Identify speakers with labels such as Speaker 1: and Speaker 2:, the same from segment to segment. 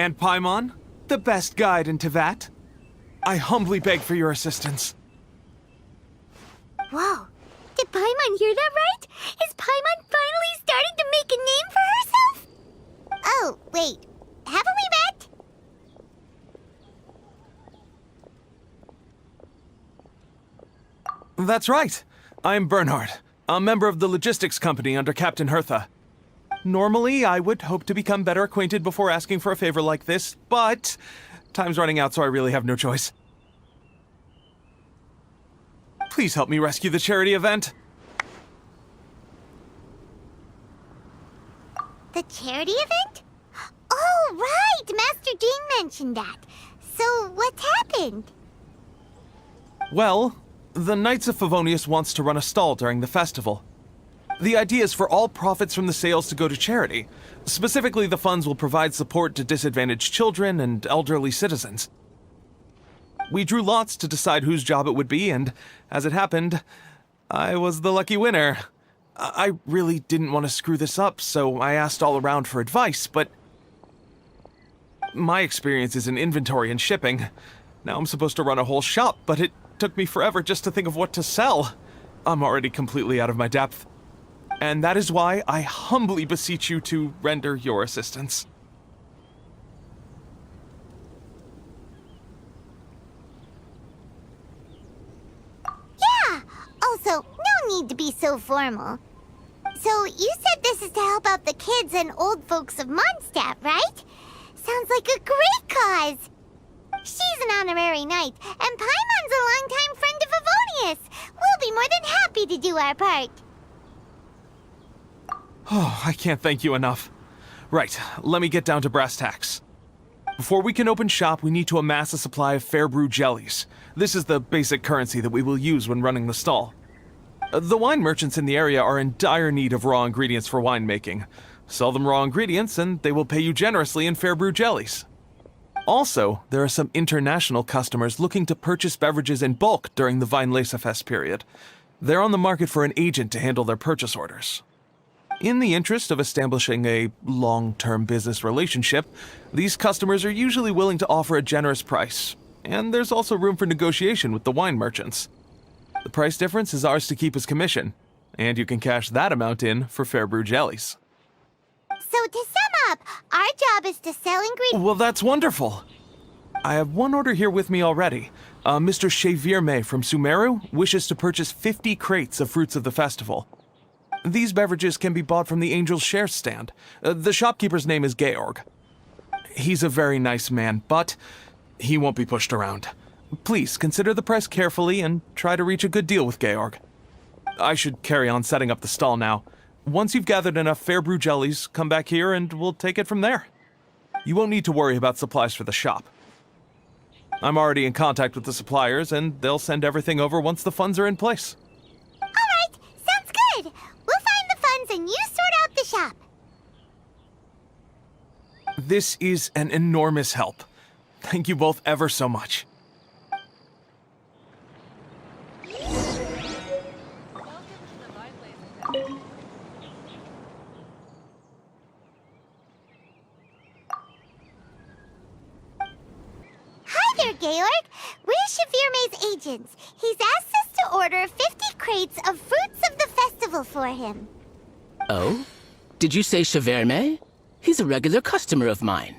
Speaker 1: And Paimon, the best guide in Teyvat, I humbly beg for your assistance.
Speaker 2: Whoa, did Paimon hear that right? Is Paimon finally starting to make a name for herself? Oh, wait, haven't we met?
Speaker 1: That's right. I'm Bernhard, a member of the logistics company under Captain Hertha. Normally, I would hope to become better acquainted before asking for a favor like this, but time's running out, so I really have no choice. Please help me rescue the charity event.
Speaker 2: The charity event? Oh, right! Master Jean mentioned that. So, what's happened?
Speaker 1: Well, the Knights of Favonius wants to run a stall during the festival. The idea is for all profits from the sales to go to charity. Specifically, the funds will provide support to disadvantaged children and elderly citizens. We drew lots to decide whose job it would be, and as it happened, I was the lucky winner. I really didn't want to screw this up, so I asked all around for advice, but my experience is in inventory and shipping. Now I'm supposed to run a whole shop, but it took me forever just to think of what to sell. I'm already completely out of my depth. And that is why I humbly beseech you to render your assistance.
Speaker 2: Yeah! Also, no need to be so formal. So, you said this is to help out the kids and old folks of Mondstadt, right? Sounds like a great cause! She's an honorary knight, and Paimon's a longtime friend of Avonius. We'll be more than happy to do our part.
Speaker 1: Oh, I can't thank you enough. Right, let me get down to brass tacks. Before we can open shop, we need to amass a supply of fair brew jellies. This is the basic currency that we will use when running the stall. The wine merchants in the area are in dire need of raw ingredients for winemaking. Sell them raw ingredients, and they will pay you generously in fair brew jellies. Also, there are some international customers looking to purchase beverages in bulk during the Weinlesefest period. They're on the market for an agent to handle their purchase orders. In the interest of establishing a long-term business relationship, these customers are usually willing to offer a generous price, and there's also room for negotiation with the wine merchants. The price difference is ours to keep as commission, and you can cash that amount in for fair brew jellies.
Speaker 2: So to sum up, our job is to sell ingredients.
Speaker 1: Well, that's wonderful. I have one order here with me already. Mr. Chevirme from Sumeru wishes to purchase 50 crates of fruits of the festival. These beverages can be bought from the Angel's Share stand. The shopkeeper's name is Georg. He's a very nice man, but he won't be pushed around. Please consider the price carefully and try to reach a good deal with Georg. I should carry on setting up the stall now. Once you've gathered enough fair brew jellies, come back here and we'll take it from there. You won't need to worry about supplies for the shop. I'm already in contact with the suppliers, and they'll send everything over once the funds are in place.
Speaker 2: All right, sounds good. We'll find the funds and you sort out the shop.
Speaker 1: This is an enormous help. Thank you both ever so much.
Speaker 2: Hi there, Georg. We're Chevirme's agents. He's asked us to order 50 crates of fruits of the festival for him.
Speaker 3: Oh? Did you say Chevirme? He's a regular customer of mine.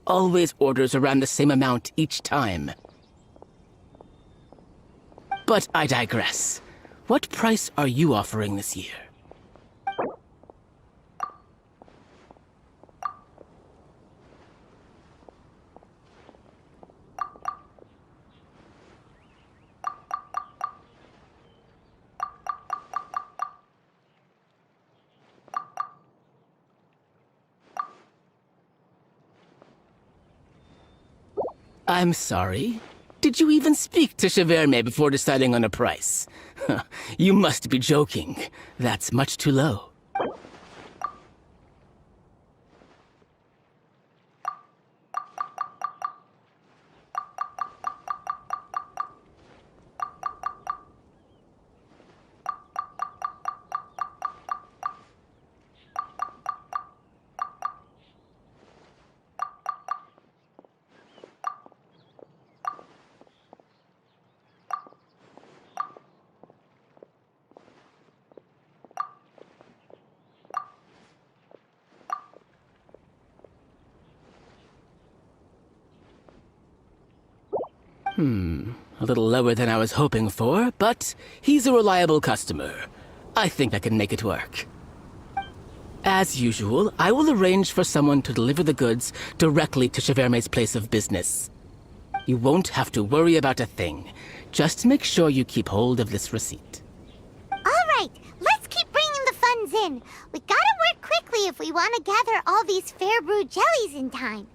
Speaker 3: Always orders around the same amount each time. But I digress. What price are you offering this year? I'm sorry. Did you even speak to Chevirme before deciding on a price? You must be joking. That's much too low. A little lower than I was hoping for, but he's a reliable customer. I think I can make it work. As usual, I will arrange for someone to deliver the goods directly to Chevirme's place of business. You won't have to worry about a thing. Just make sure you keep hold of this receipt.
Speaker 2: All right, let's keep bringing the funds in. We gotta work quickly if we want to gather all these fair brew jellies in time.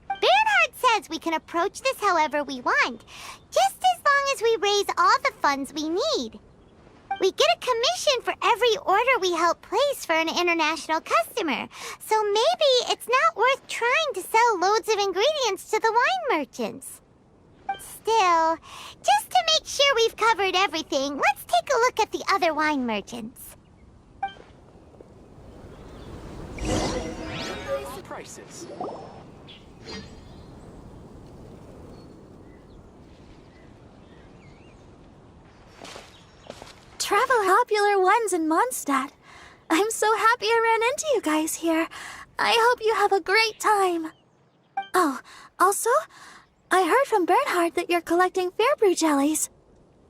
Speaker 2: Bernhard says we can approach this however we want, just as long as we raise all the funds we need. We get a commission for every order we help place for an international customer, so maybe it's not worth trying to sell loads of ingredients to the wine merchants. Still, just to make sure we've covered everything, let's take a look at the other wine merchants.
Speaker 3: Prices.
Speaker 4: Travel popular ones in Mondstadt. I'm so happy I ran into you guys here. I hope you have a great time. Oh, also, I heard from Bernhard that you're collecting Fairbrew jellies.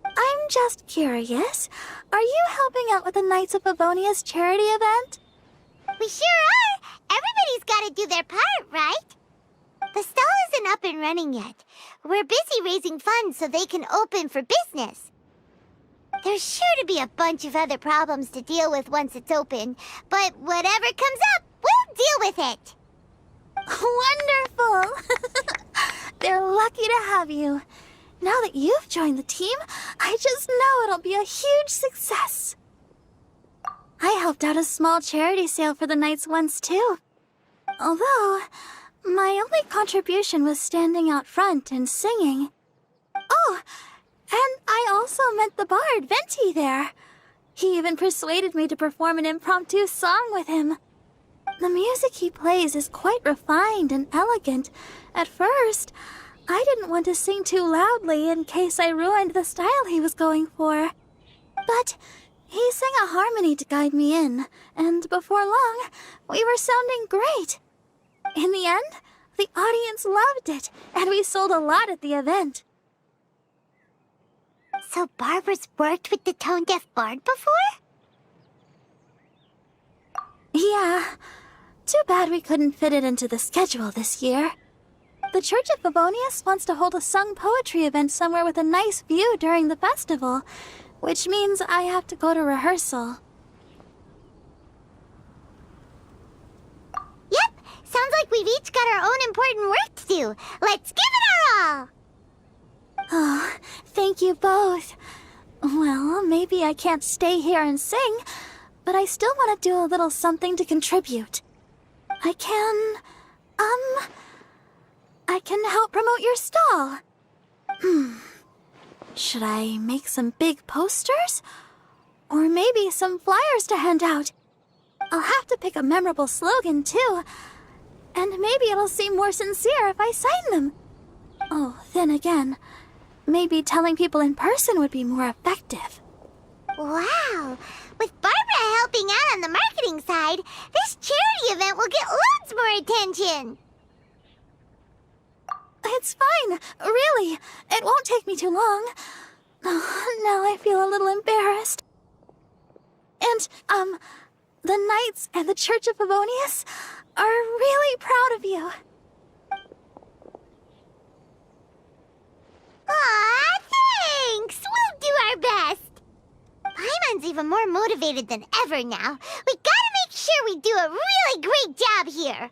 Speaker 4: I'm just curious, are you helping out with the Knights of Favonia's charity event?
Speaker 2: We sure are! Everybody's gotta do their part, right? The stall isn't up and running yet. We're busy raising funds so they can open for business. There's sure to be a bunch of other problems to deal with once it's open, but whatever comes up, we'll deal with it.
Speaker 4: Wonderful! They're lucky to have you. Now that you've joined the team, I just know it'll be a huge success. I helped out a small charity sale for the Knights once, too. Although, my only contribution was standing out front and singing. Oh, and I also met the bard, Venti, there. He even persuaded me to perform an impromptu song with him. The music he plays is quite refined and elegant. At first, I didn't want to sing too loudly in case I ruined the style he was going for. But he sang a harmony to guide me in, and before long, we were sounding great. In the end, the audience loved it, and we sold a lot at the event.
Speaker 2: So Barbara's worked with the tone-deaf bard before?
Speaker 4: Yeah. Too bad we couldn't fit it into the schedule this year. The Church of Favonius wants to hold a sung poetry event somewhere with a nice view during the festival, which means I have to go to rehearsal.
Speaker 2: Yep, sounds like we've each got our own important work to do. Let's give it our all!
Speaker 4: Oh, thank you both. Well, maybe I can't stay here and sing, but I still want to do a little something to contribute. I can help promote your stall. Should I make some big posters? Or maybe some flyers to hand out? I'll have to pick a memorable slogan, too. And maybe it'll seem more sincere if I sign them. Oh, then again, maybe telling people in person would be more effective.
Speaker 2: Wow! With Barbara helping out on the marketing side, this charity event will get loads more attention!
Speaker 4: It's fine, really. It won't take me too long. Oh, now I feel a little embarrassed. And, the Knights and the Church of Favonius are really proud of you.
Speaker 2: Aw, thanks! We'll do our best! Paimon's even more motivated than ever now. We gotta make sure we do a really great job here!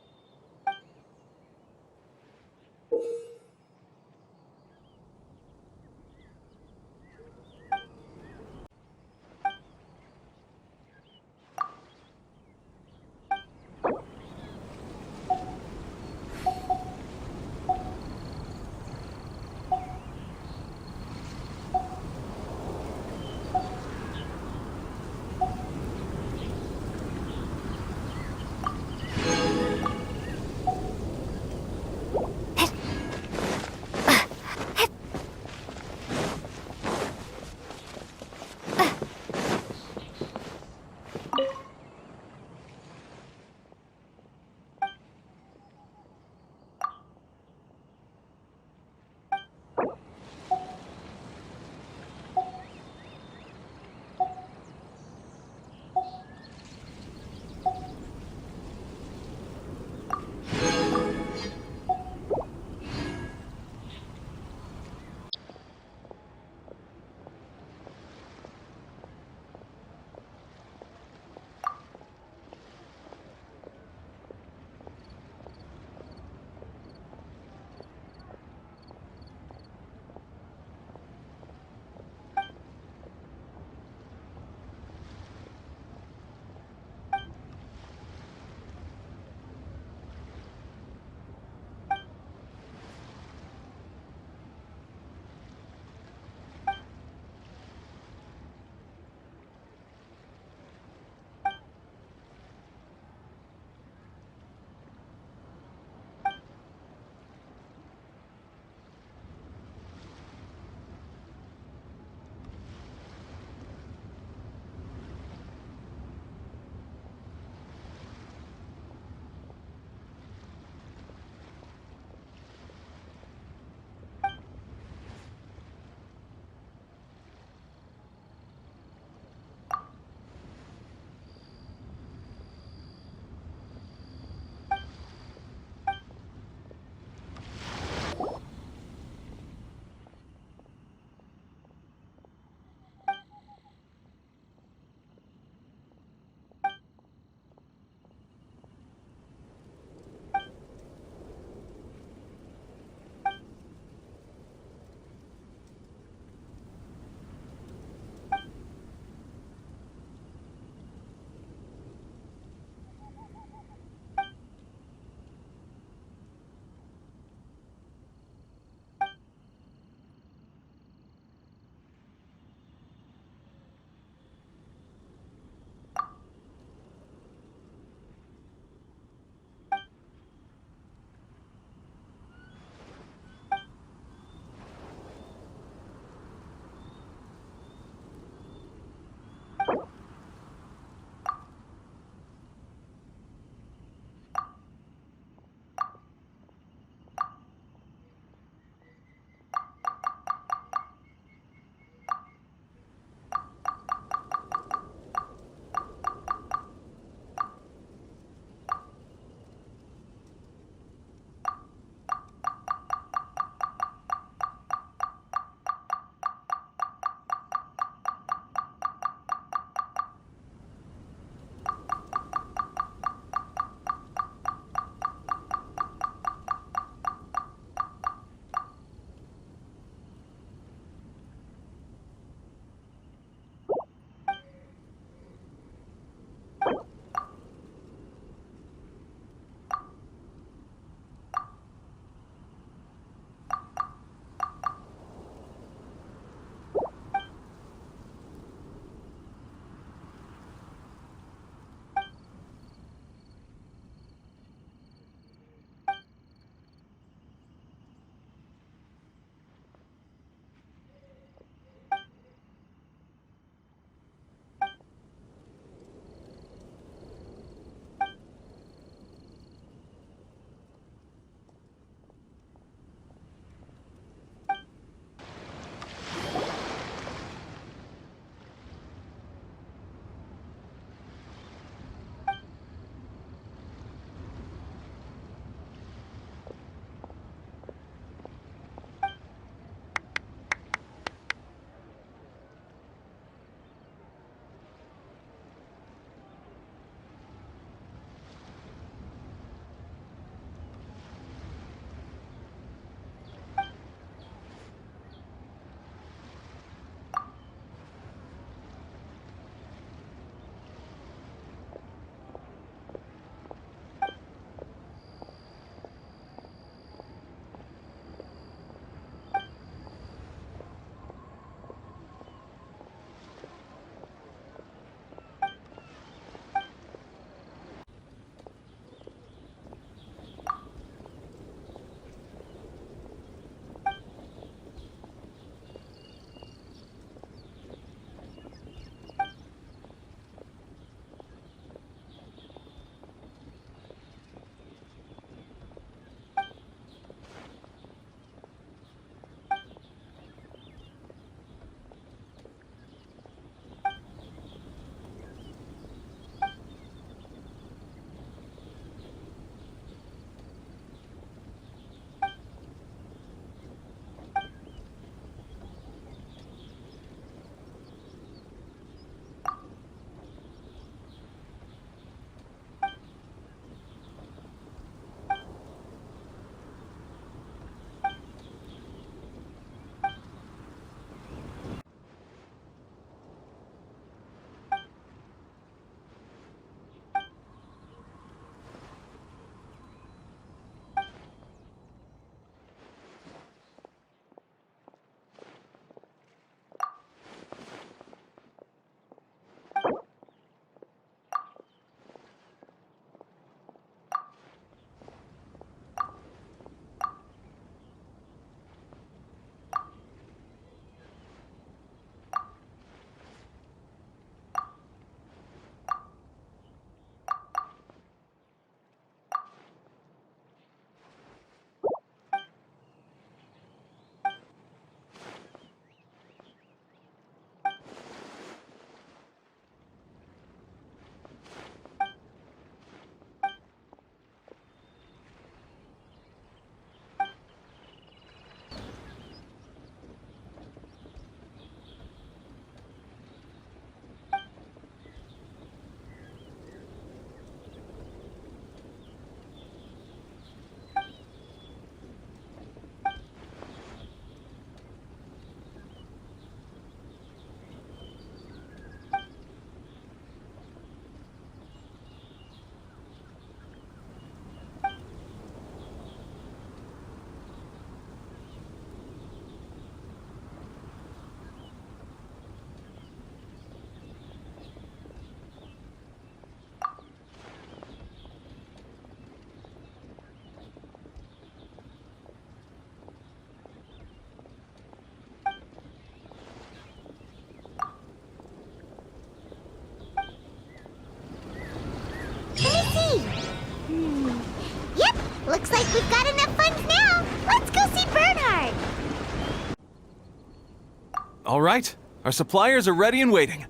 Speaker 1: All right, our suppliers are ready and waiting.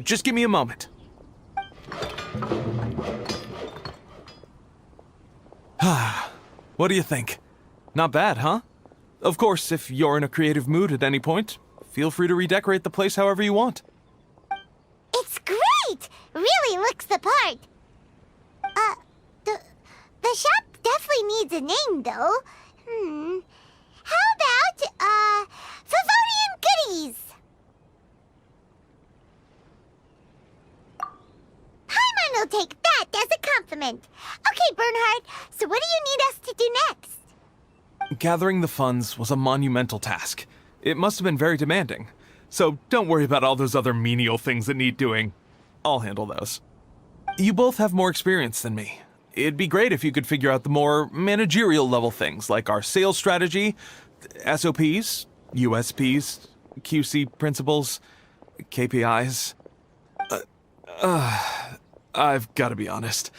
Speaker 1: Just give me a moment. What do you think? Not bad, huh? Of course, if you're in a creative mood at any point, feel free to redecorate the place however you want.
Speaker 2: It's great! Really looks the part. The shop definitely needs a name, though. How about, Favonian Goodies? Paimon will take that as a compliment. Okay, Bernhard, so what do you need us to do next?
Speaker 1: Gathering the funds was a monumental task. It must have been very demanding. So don't worry about all those other menial things that need doing. I'll handle those. You both have more experience than me. It'd be great if you could figure out the more managerial level things like our sales strategy, SOPs, USPs, QC principles, KPIs. I've got to be honest.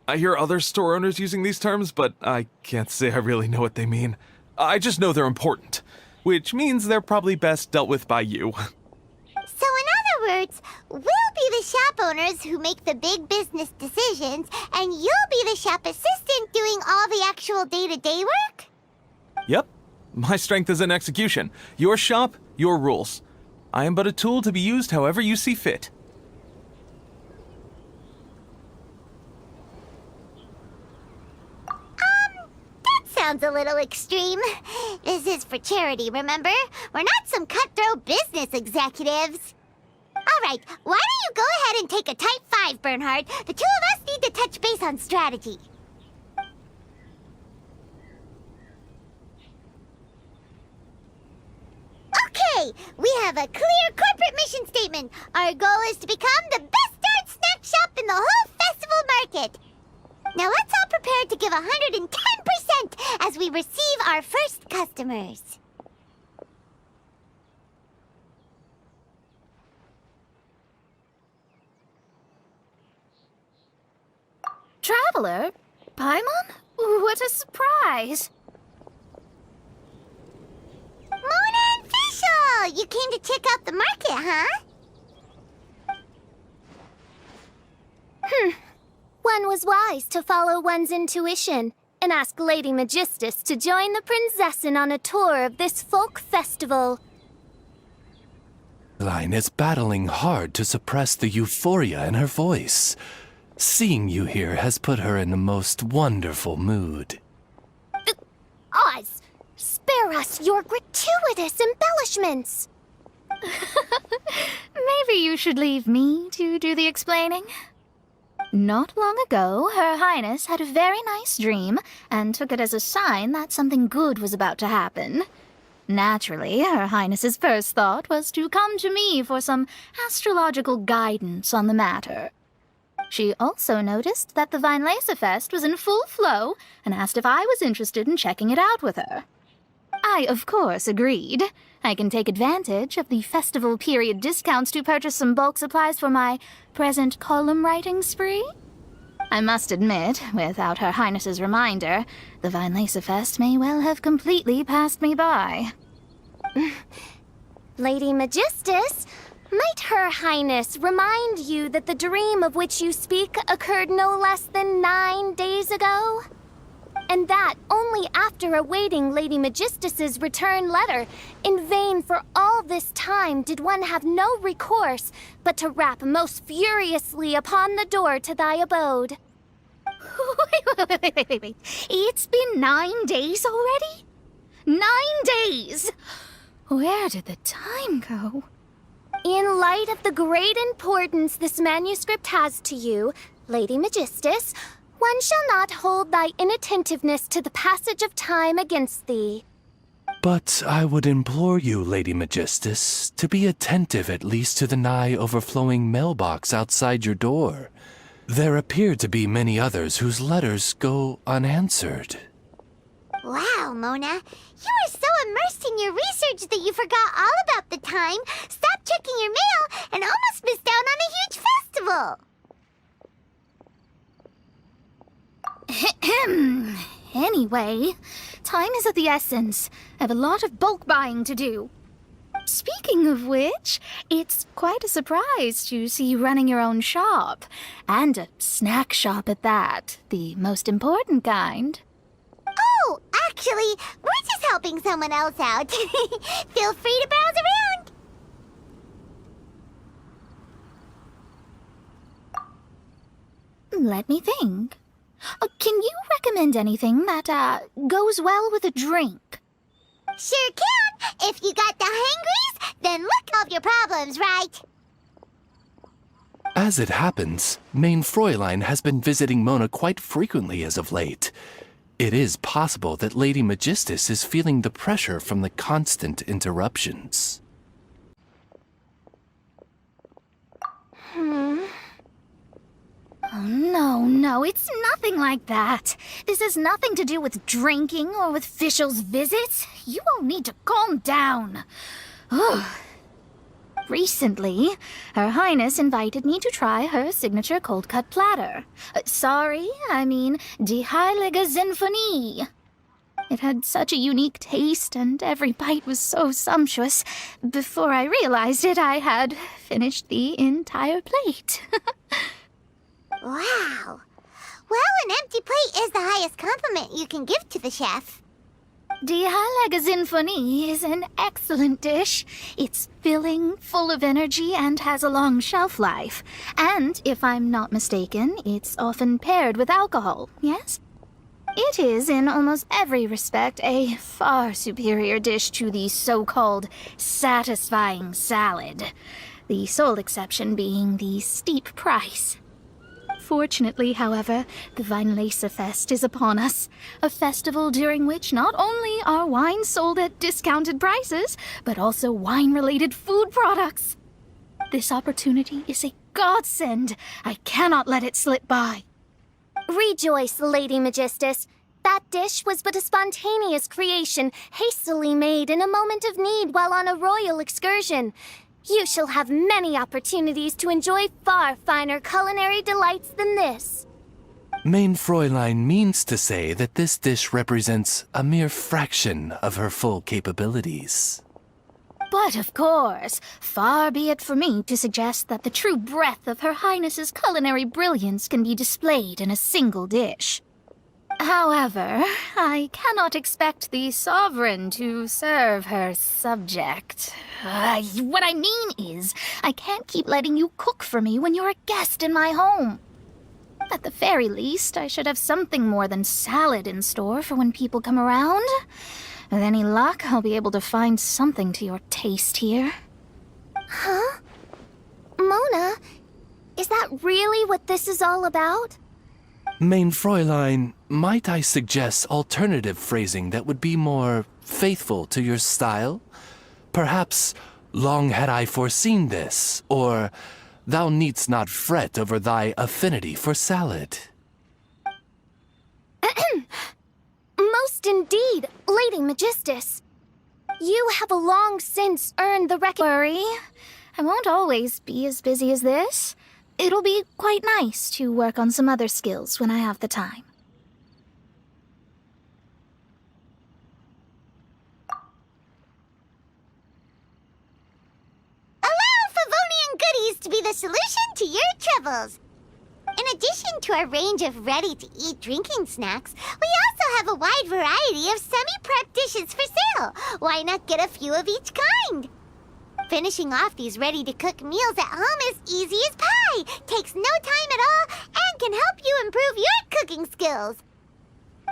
Speaker 1: I hear other store owners using these terms, but I can't say I really know what they mean. I just know they're important, which means they're probably best dealt with by you.
Speaker 2: So in other words, we'll be the shop owners who make the big business decisions, and you'll be the shop assistant doing all the actual day-to-day work?
Speaker 1: Yep. My strength is in execution. Your shop, your rules. I am but a tool to be used however you see fit.
Speaker 2: Sounds a little extreme. This is for charity, remember? We're not some cutthroat business executives. All right, why don't you go ahead and take a type 5, Bernhard? The two of us need to touch base on strategy. Okay, we have a clear corporate mission statement. Our goal is to become the best darn snack shop in the whole festival market. Now let's all prepare to give 110% as we receive our first customers.
Speaker 4: Traveler? Paimon? What a surprise!
Speaker 2: Mona and Fischl! You came to check out the market, huh?
Speaker 4: One was wise to follow one's intuition and ask Lady Magistus to join the Prinzessin on a tour of this folk festival.
Speaker 5: Line is battling hard to suppress the euphoria in her voice. Seeing you here has put her in the most wonderful mood.
Speaker 4: Oz, spare us your gratuitous embellishments!
Speaker 6: Maybe you should leave me to do the explaining. Not long ago, Her Highness had a very nice dream and took it as a sign that something good was about to happen. Naturally, Her Highness's first thought was to come to me for some astrological guidance on the matter. She also noticed that the Weinlesefest was in full flow and asked if I was interested in checking it out with her. I, of course, agreed. I can take advantage of the festival period discounts to purchase some bulk supplies for my present column writing spree. I must admit, without Her Highness's reminder, the Weinlesefest may well have completely passed me by.
Speaker 4: Lady Magistus, might Her Highness remind you that the dream of which you speak occurred no less than 9 days ago? And that only after awaiting Lady Magistus's return letter. In vain for all this time did one have no recourse but to rap most furiously upon the door to thy abode.
Speaker 6: Wait. It's been 9 days already? 9 days! Where did the time go?
Speaker 4: In light of the great importance this manuscript has to you, Lady Magistus, one shall not hold thy inattentiveness to the passage of time against thee.
Speaker 5: But I would implore you, Lady Magistus, to be attentive at least to the nigh overflowing mailbox outside your door. There appear to be many others whose letters go unanswered.
Speaker 2: Wow, Mona. You were so immersed in your research that you forgot all about the time, stopped checking your mail, and almost missed out on a huge festival.
Speaker 6: Anyway, time is of the essence. I have a lot of bulk buying to do. Speaking of which, it's quite a surprise to see you running your own shop. And a snack shop at that, the most important kind.
Speaker 2: Oh, actually, we're just helping someone else out. Feel free to browse around.
Speaker 6: Let me think. Can you recommend anything that, goes well with a drink?
Speaker 2: Sure can. If you got the hangries, then look up your problems, right?
Speaker 5: As it happens, Main Fräulein has been visiting Mona quite frequently as of late. It is possible that Lady Magistus is feeling the pressure from the constant interruptions.
Speaker 6: Oh, no, it's nothing like that. This has nothing to do with drinking or with officials' visits. You all need to calm down. Ugh. Recently, Her Highness invited me to try her signature cold-cut platter. Die Heilige Sinfonie. It had such a unique taste, and every bite was so sumptuous. Before I realized it, I had finished the entire plate.
Speaker 2: Wow. Well, an empty plate is the highest compliment you can give to the chef.
Speaker 6: Die Heilige Sinfonie is an excellent dish. It's filling, full of energy, and has a long shelf life. And, if I'm not mistaken, it's often paired with alcohol, yes? It is, in almost every respect, a far superior dish to the so-called satisfying salad. The sole exception being the steep price. Fortunately, however, the Weinlese is upon us, a festival during which not only are wines sold at discounted prices, but also wine-related food products. This opportunity is a godsend. I cannot let it slip by.
Speaker 4: Rejoice, Lady Magistus. That dish was but a spontaneous creation, hastily made in a moment of need while on a royal excursion. You shall have many opportunities to enjoy far finer culinary delights than this.
Speaker 5: Main Fräulein means to say that this dish represents a mere fraction of her full capabilities.
Speaker 6: But of course, far be it for me to suggest that the true breadth of Her Highness's culinary brilliance can be displayed in a single dish. However, I cannot expect the sovereign to serve her subject. What I mean is, I can't keep letting you cook for me when you're a guest in my home. At the very least, I should have something more than salad in store for when people come around. With any luck, I'll be able to find something to your taste here.
Speaker 4: Huh? Mona, is that really what this is all about?
Speaker 5: Main Fräulein, might I suggest alternative phrasing that would be more faithful to your style? Perhaps, long had I foreseen this, or thou needst not fret over thy affinity for salad.
Speaker 4: Most indeed, Lady Magistus. You have long since earned the
Speaker 6: Worry, I won't always be as busy as this. It'll be quite nice to work on some other skills when I have the time.
Speaker 2: Allow Favonian goodies to be the solution to your troubles. In addition to our range of ready-to-eat drinking snacks, we also have a wide variety of semi-prep dishes for sale. Why not get a few of each kind? Finishing off these ready-to-cook meals at home is easy as pie, takes no time at all, and can help you improve your cooking skills.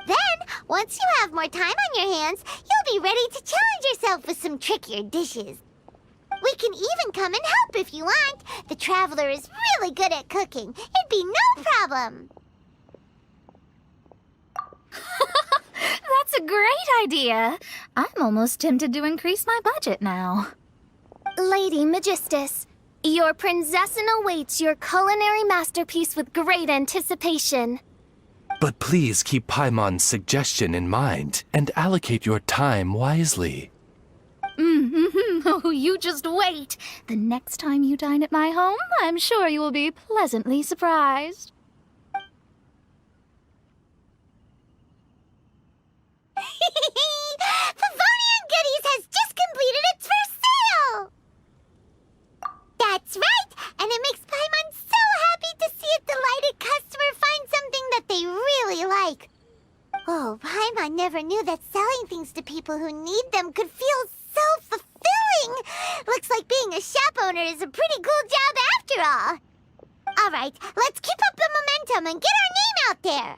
Speaker 2: Then, once you have more time on your hands, you'll be ready to challenge yourself with some trickier dishes. We can even come and help if you want. The Traveler is really good at cooking. It'd be no problem.
Speaker 6: That's a great idea. I'm almost tempted to increase my budget now.
Speaker 4: Lady Magistus, your prinzessin awaits your culinary masterpiece with great anticipation.
Speaker 5: But please keep Paimon's suggestion in mind and allocate your time wisely.
Speaker 6: Oh, you just wait. The next time you dine at my home, I'm sure you will be pleasantly surprised.
Speaker 2: Favonian Goodies has just completed its first sale! people who need them could feel so fulfilling. Looks like being a shop owner is a pretty cool job after all. All right, let's keep up the momentum and get our name out there.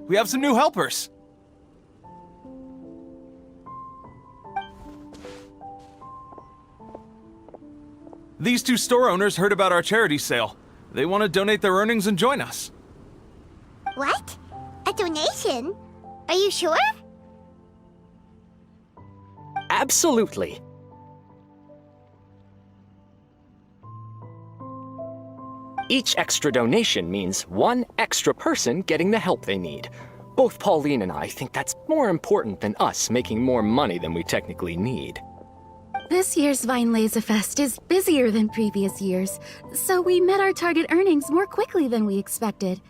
Speaker 1: We have some new helpers. These two store owners heard about our charity sale. They want to donate their earnings and join us.
Speaker 2: What? A donation? Are you sure?
Speaker 7: Absolutely. Each extra donation means one extra person getting the help they need. Both Pauline and I think that's more important than us making more money than we technically need.
Speaker 8: This year's Vine Laser Fest is busier than previous years, so we met our target earnings more quickly than we expected.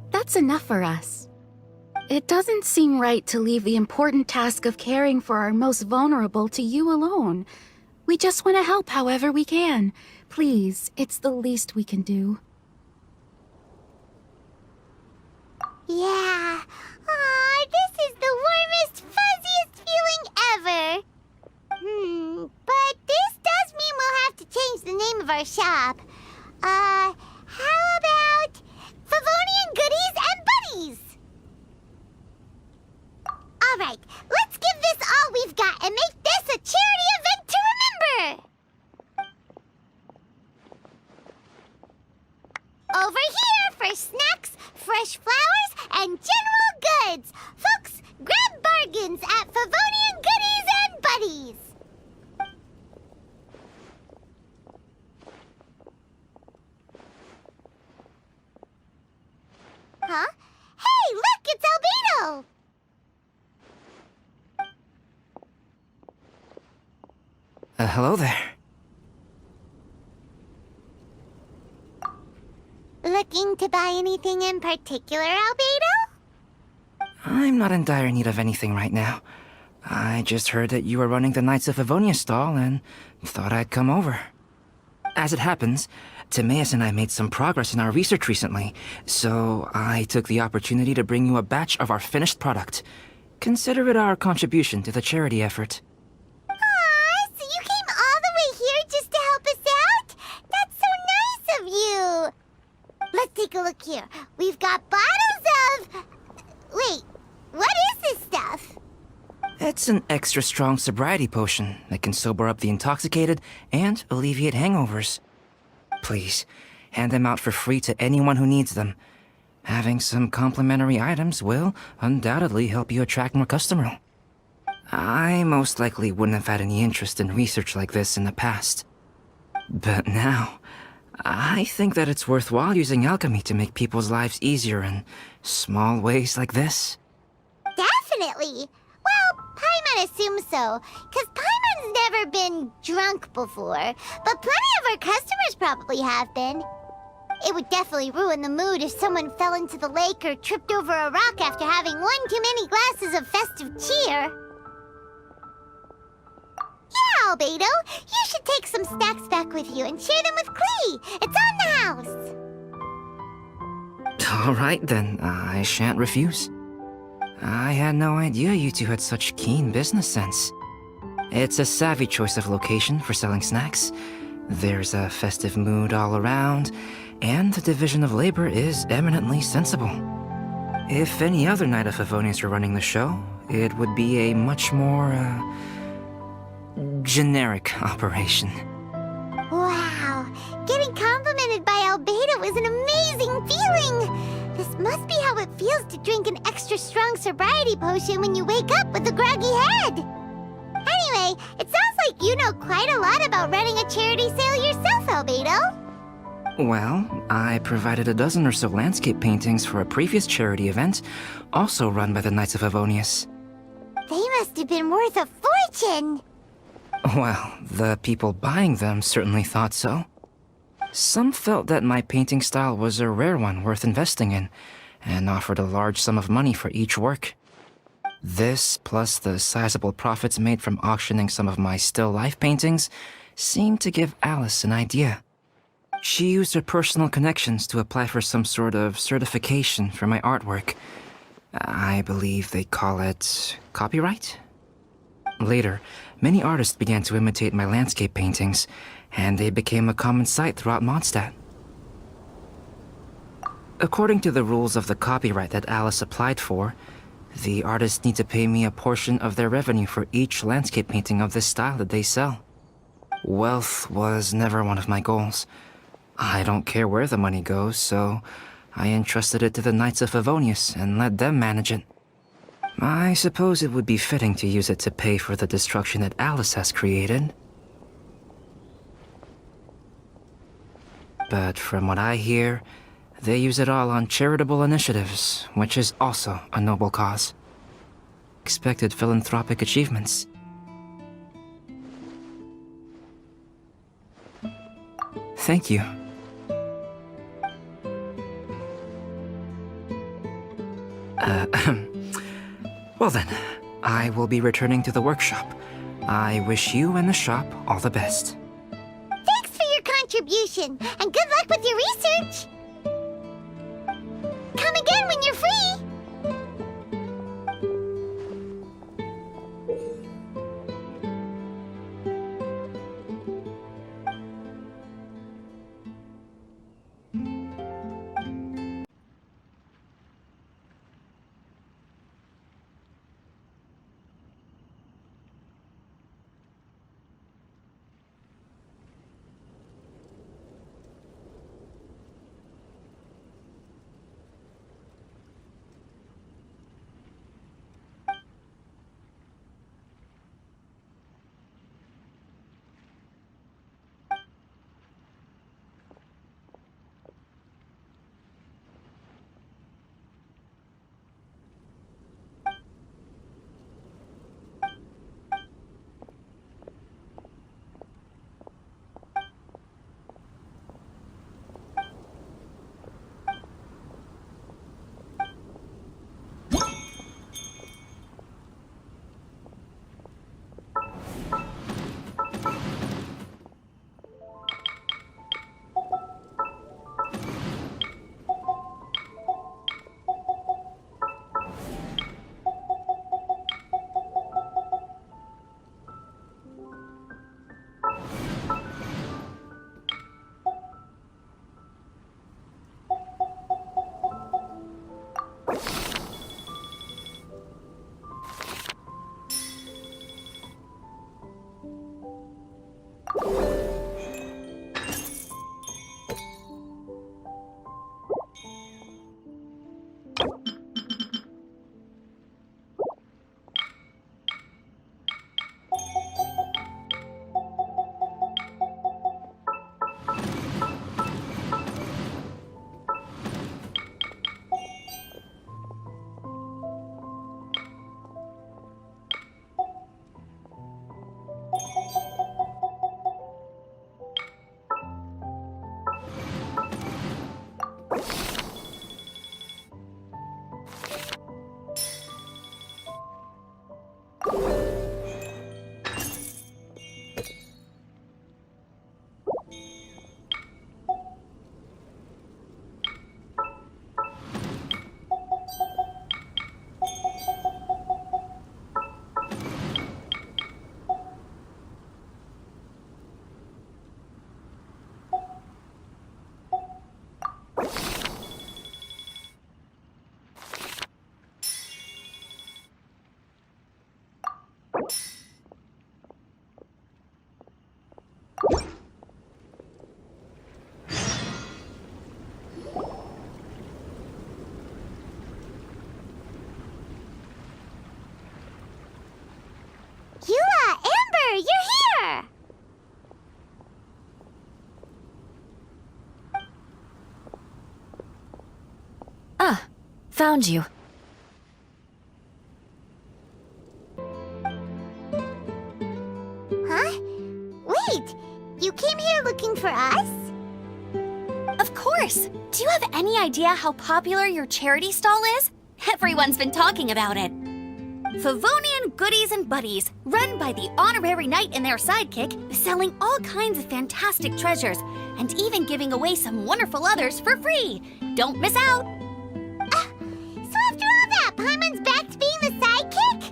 Speaker 8: That's enough for us. It doesn't seem right to leave the important task of caring for our most vulnerable to you alone. We just want to help however we can. Please, it's the least we can do.
Speaker 2: Yeah. Aw, this is the warmest, fuzziest feeling ever. But this does mean we'll have to change the name of our shop. How about Favonian Goodies and Buddies? All right, let's give this all we've got and make this a charity event to remember. Over here for snacks, fresh flowers, and general goods. Folks, grab bargains at Favonian Goodies and Buddies. Huh? Hey, look, it's Albedo!
Speaker 9: Hello there.
Speaker 2: Looking to buy anything in particular, Albedo?
Speaker 9: I'm not in dire need of anything right now. I just heard that you were running the Knights of Avonia stall and thought I'd come over. As it happens, Timaeus and I made some progress in our research recently, so I took the opportunity to bring you a batch of our finished product. Consider it our contribution to the charity effort.
Speaker 2: Aw, so you came all the way here just to help us out? That's so nice of you! Let's take a look here. We've got bottles of... Wait, what is this stuff?
Speaker 9: It's an extra strong sobriety potion that can sober up the intoxicated and alleviate hangovers. Please, hand them out for free to anyone who needs them. Having some complimentary items will undoubtedly help you attract more customers. I most likely wouldn't have had any interest in research like this in the past. But now, I think that it's worthwhile using alchemy to make people's lives easier in small ways like this.
Speaker 2: Definitely. Well, Paimon assumes so, because Paimon's never been drunk before, but plenty of our customers probably have been. It would definitely ruin the mood if someone fell into the lake or tripped over a rock after having one too many glasses of festive cheer. Yeah, Albedo, you should take some snacks back with you and share them with Klee. It's on the house.
Speaker 9: All right, then. I shan't refuse. I had no idea you two had such keen business sense. It's a savvy choice of location for selling snacks. There's a festive mood all around, and the division of labor is eminently sensible. If any other Knight of Favonius were running the show, it would be a much more, generic operation.
Speaker 2: Wow, getting complimented by Albedo is an amazing feeling. This must be how it feels to drink an extra strong sobriety potion when you wake up with a groggy head. Anyway, it sounds like you know quite a lot about running a charity sale yourself, Albedo.
Speaker 9: Well, I provided a dozen or so landscape paintings for a previous charity event, also run by the Knights of Favonius.
Speaker 2: They must have been worth a fortune.
Speaker 9: Well, the people buying them certainly thought so. Some felt that my painting style was a rare one worth investing in, and offered a large sum of money for each work. This, plus the sizable profits made from auctioning some of my still life paintings, seemed to give Alice an idea. She used her personal connections to apply for some sort of certification for my artwork. I believe they call it copyright? Later, many artists began to imitate my landscape paintings, and they became a common sight throughout Mondstadt. According to the rules of the copyright that Alice applied for, the artists need to pay me a portion of their revenue for each landscape painting of this style that they sell. Wealth was never one of my goals. I don't care where the money goes, so I entrusted it to the Knights of Favonius and let them manage it. I suppose it would be fitting to use it to pay for the destruction that Alice has created. But from what I hear, they use it all on charitable initiatives, which is also a noble cause. Expected philanthropic achievements. Thank you. Well then, I will be returning to the workshop. I wish you and the shop all the best.
Speaker 2: Thanks for your contribution, and good luck with your research. Come again when you're free. Eula, Amber, you're here!
Speaker 8: Ah, found you.
Speaker 2: Huh? Wait, you came here looking for us?
Speaker 10: Of course! Do you have any idea how popular your charity stall is? Everyone's been talking about it. Favonian Goodies and Buddies, run by the honorary knight and their sidekick, selling all kinds of fantastic treasures, and even giving away some wonderful others for free. Don't miss out!
Speaker 2: So after all that, Paimon's back to being the sidekick?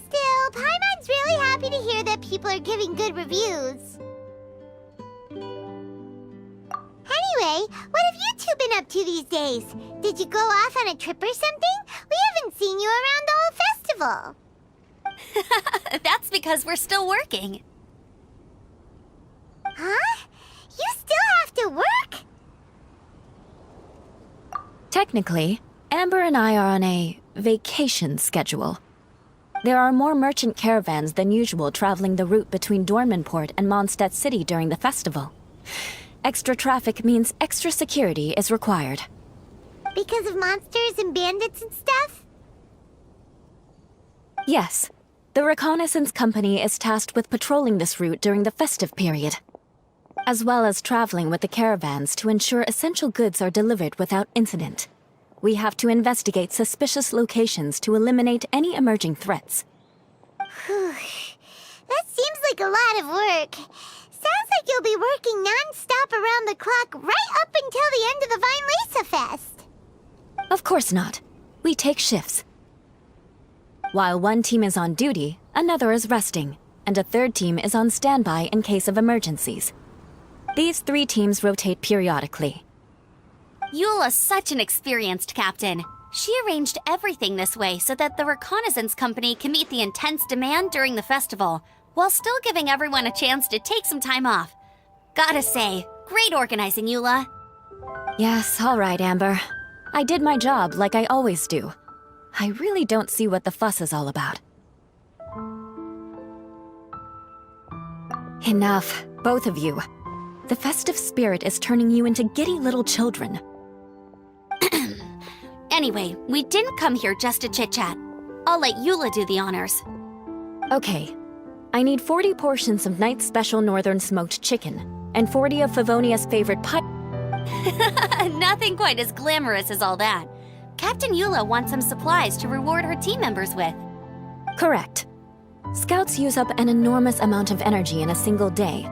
Speaker 2: Still, Paimon's really happy to hear that people are giving good reviews. Anyway, what have you two been up to these days? Did you go off on a trip or something? We haven't seen you around the whole festival.
Speaker 10: That's because we're still working.
Speaker 2: Huh? You still have to work?
Speaker 8: Technically, Amber and I are on a vacation schedule. There are more merchant caravans than usual traveling the route between Dornmanport and Mondstadt City during the festival. Extra traffic means extra security is required.
Speaker 2: Because of monsters and bandits and stuff?
Speaker 8: Yes, the reconnaissance company is tasked with patrolling this route during the festive period, as well as traveling with the caravans to ensure essential goods are delivered without incident. We have to investigate suspicious locations to eliminate any emerging threats.
Speaker 2: Whew. That seems like a lot of work. Sounds like you'll be working non-stop around the clock right up until the end of the Vine Lesa Fest.
Speaker 8: Of course not. We take shifts. While one team is on duty, another is resting, and a third team is on standby in case of emergencies. These 3 teams rotate periodically.
Speaker 10: Eula's such an experienced captain. She arranged everything this way so that the reconnaissance company can meet the intense demand during the festival, while still giving everyone a chance to take some time off. Gotta say, great organizing, Eula.
Speaker 8: Yes, all right, Amber. I did my job like I always do. I really don't see what the fuss is all about. Enough, both of you. The festive spirit is turning you into giddy little children.
Speaker 10: Anyway, we didn't come here just to chit-chat. I'll let Eula do the honors.
Speaker 8: Okay. I need 40 portions of Knight's Special Northern Smoked Chicken, and 40 of Favonia's favorite pie.
Speaker 10: Nothing quite as glamorous as all that. Captain Eula wants some supplies to reward her team members with.
Speaker 8: Correct. Scouts use up an enormous amount of energy in a single day.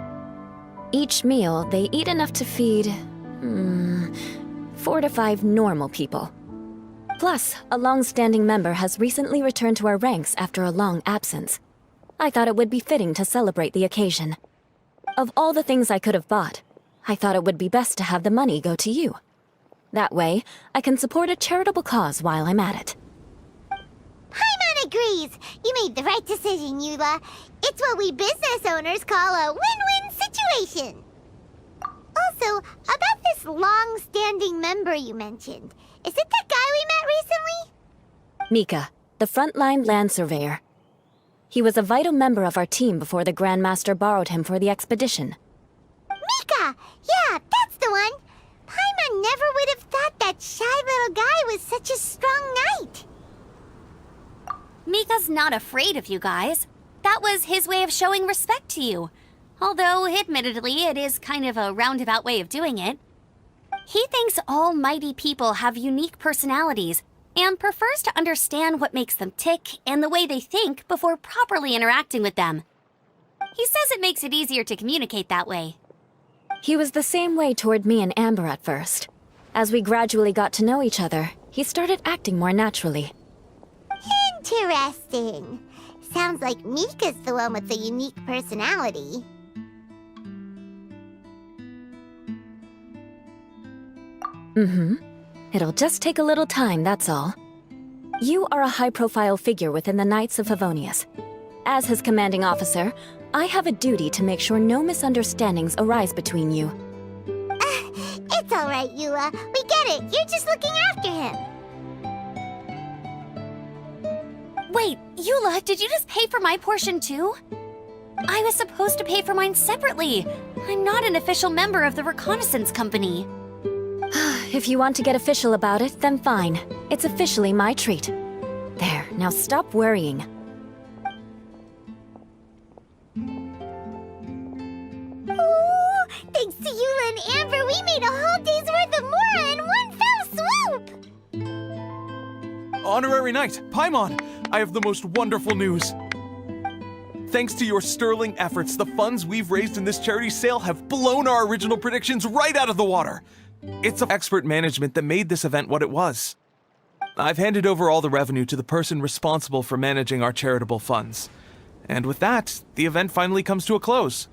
Speaker 8: Each meal, they eat enough to feed 4 to 5 normal people. Plus, a long-standing member has recently returned to our ranks after a long absence. I thought it would be fitting to celebrate the occasion. Of all the things I could have bought, I thought it would be best to have the money go to you. That way, I can support a charitable cause while I'm at it.
Speaker 2: Paimon agrees. You made the right decision, Eula. It's what we business owners call a win-win situation. Also, about this long-standing member you mentioned, is it the guy we met recently?
Speaker 8: Mika, the frontline land surveyor. He was a vital member of our team before the Grandmaster borrowed him for the expedition.
Speaker 2: Mika! Yeah, that's the one! Paimon never would have thought that shy little guy was such a strong knight.
Speaker 10: Mika's not afraid of you guys. That was his way of showing respect to you. Although, admittedly, it is kind of a roundabout way of doing it. He thinks all mighty people have unique personalities, and prefers to understand what makes them tick and the way they think before properly interacting with them. He says it makes it easier to communicate that way.
Speaker 8: He was the same way toward me and Amber at first. As we gradually got to know each other, he started acting more naturally.
Speaker 2: Interesting. Sounds like Mika's the one with the unique personality.
Speaker 8: Mm-hmm. It'll just take a little time, that's all. You are a high-profile figure within the Knights of Favonius. As his commanding officer, I have a duty to make sure no misunderstandings arise between you.
Speaker 2: It's all right, Yua. We get it. You're just looking after him.
Speaker 10: Wait, Eula, did you just pay for my portion too? I was supposed to pay for mine separately. I'm not an official member of the reconnaissance company.
Speaker 8: If you want to get official about it, then fine. It's officially my treat. There, now stop worrying.
Speaker 2: Ooh, thanks to Yula and Amber, we made a whole day's worth of Mora in one fell swoop!
Speaker 1: Honorary Knight, Paimon, I have the most wonderful news. Thanks to your sterling efforts, the funds we've raised in this charity sale have blown our original predictions right out of the water. It's expert management that made this event what it was. I've handed over all the revenue to the person responsible for managing our charitable funds. And with that, the event finally comes to a close.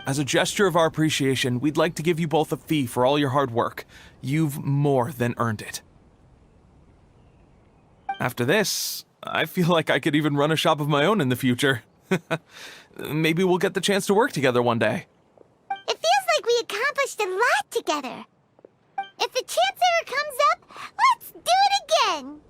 Speaker 1: As a gesture of our appreciation, we'd like to give you both a fee for all your hard work. You've more than earned it. After this, I feel like I could even run a shop of my own in the future. Maybe we'll get the chance to work together one day.
Speaker 2: It feels like we accomplished a lot together. If the chance ever comes up, let's do it again!